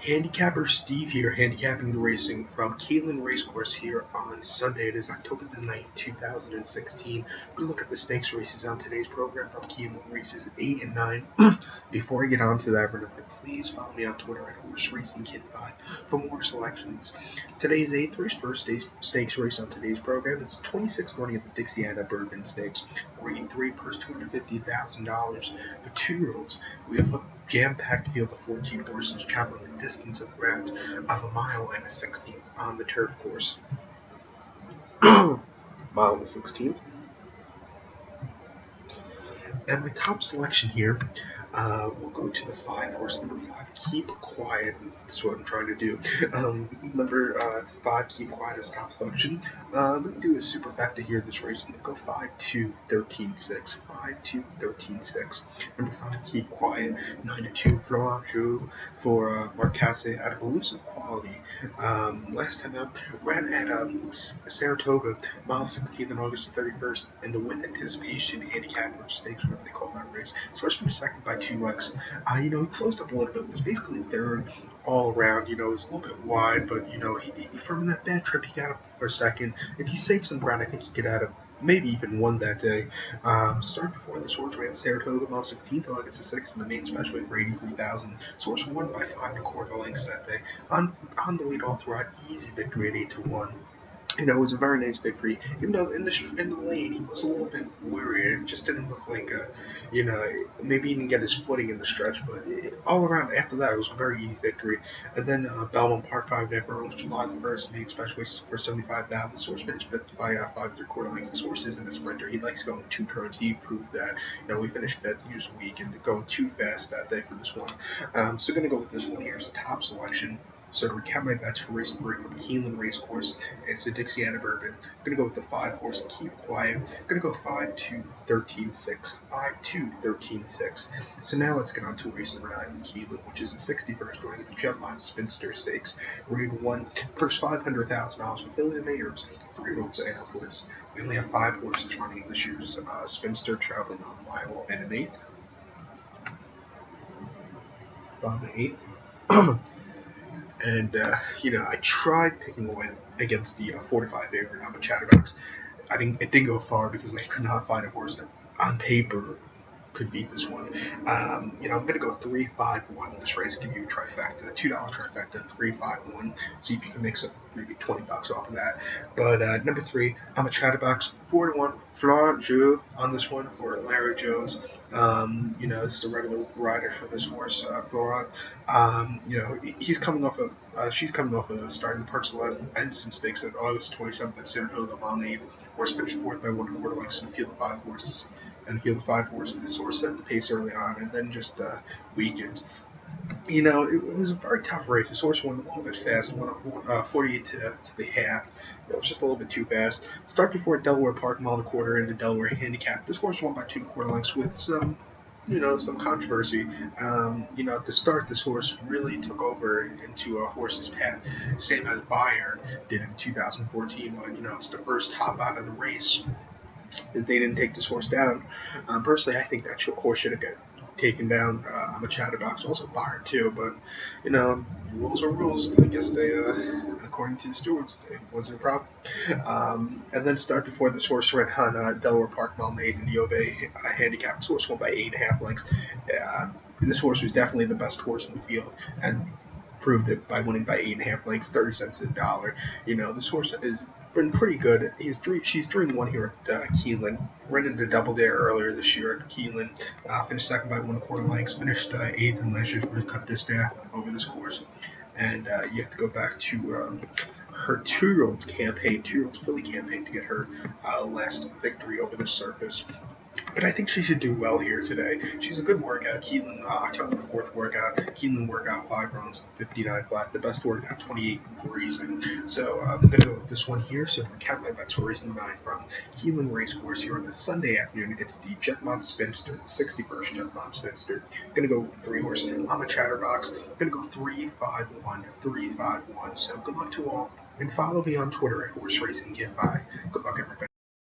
Handicapper Steve here, handicapping the racing from Keeneland Racecourse here on Sunday. It is October the 9th, 2016. We look at the stakes races on today's program from Keeneland races 8 and 9. Before I get on to that, remember, please follow me on Twitter at HorseRacingKid5 for more selections. Today's 8th race, first stakes race on today's program, is the 26th running of the Dixiana Bourbon Stakes. Rating 3, purse $250,000 for 2-year-olds. We have a jam-packed field of 14 horses traveling the distance of around of a mile and a 16th on the turf course. Mile and a 16th. And my top selection here, we'll go to the 5 horse, number 5, Keep Quiet. That's what I'm trying to do. Number 5, Keep Quiet is top selection. I'm going to do a superfecta here this race. I'm going to go 5-2-13-6. 5-2-13-6. Number 5, Keep Quiet. 9-2, Florent for Marcasse out of Elusive Quality. Last time out, ran at Saratoga, mile 16th on August the 31st, in the With Anticipation Handicap or Stakes, whatever they call that race. Source finished second by 2 lengths. He closed up a little bit. It was basically third all around. It was a little bit wide, but he from that bad trip, he got up for second. If he saved some ground, I think he could add up. Maybe even won that day. Start before the Source ran Saratoga, mile 16th, August the 6th, in the main special for 83,000. Source won by 5 1/4 lengths that day. On the lead all throughout, easy victory at 8-1. It was a very nice victory. Even though in the lane he was a little bit weary, it just didn't look like maybe he didn't get his footing in the stretch. But all around after that, it was a very easy victory. And then Belmont Park 5 Never was July the 1st, main special for 75,000. Source finished 5th by 5 3/4 lengths. The Source isn't a sprinter. He likes going 2 turns. He proved that. We finished 5th. He was weak and going too fast that day for this one. So gonna go with this one here as a top selection. So to recap my bets for racing break from Keeneland Racecourse, it's the Dixiana Bourbon. I'm going to go with the 5 horse, Keep Quiet. I'm going to go 5-2-13-6. 5-2-13-6. So now let's get on to race number 9 in Keeneland, which is the 61st running of the Keeneland Spinster Stakes. Rated 1, purse $500,000 with Billy Mayors, 3-year-olds and a horse. We only have 5 horses running this year's Spinster, traveling on a mile and an 1/8. 5 and 1/8. And, I tried picking a win against the 4-5 favorite on the Chatterbox. It didn't go far because I could not find a horse that, on paper, could beat this one. I'm going to go 3-5-1 this race, give you a trifecta, $2 trifecta, 3-5-1. See if you can make some maybe $20 off of that. But number 3, I'm a Chatterbox, 4-1, Florent on this one for Larry Jones. This is the regular rider for this horse, Florent. He's coming off she's coming off a starting parts and some stakes at August 27th at Saratoga, mile 8th. Horse finished 4th by 1 1/4 lengths in a field of 5 horses. The Source set the pace early on and then just weakened. It was a very tough race. The Source won a little bit fast, won 48 to the half. It was just a little bit too fast. Start before Delaware Park, mile and a quarter in the Delaware handicap. This horse won by 2 1/4 lengths with some controversy. At the start, this horse really took over into a horse's path, same as Bayern did in 2014. But it's the first hop out of the race. They didn't take this horse down. Personally, I think that horse should have got taken down on the Chatterbox. Also Bayern too, but rules are rules. I guess they, according to the stewards, it wasn't a problem. And then start before this horse ran on Delaware Park, mile 8 in the Obey handicap. This horse won by 8.5 lengths. This horse was definitely the best horse in the field and proved it by winning by 8.5 lengths, 30 cents to the dollar. This horse is been pretty good. She's 3-1 here at Keeneland. Ran into Double Dare earlier this year at Keeneland. Finished second by 1 1/4 lengths. Finished 8th in last year's World Cup Distaff over this course. And you have to go back to her 2-year-old's campaign, 2-year-old's filly campaign, to get her last victory over the surface. But I think she should do well here today. She's a good workout. Keeneland, October the 4th workout. Keeneland workout, 5 runs, 59 flat. The best workout, 28 grazing. So I'm going to go with this one here. So to recap my bets for race number 9 from Keeneland Racecourse here on the Sunday afternoon, it's the Jetmont Spinster, the 61st Jetmont Spinster. I'm going to go with 3 horses. I'm a Chatterbox. I'm going to go 3-5-1, 3-5-1. So good luck to all. And follow me on Twitter at HorseRacingKid5. Good luck, everybody.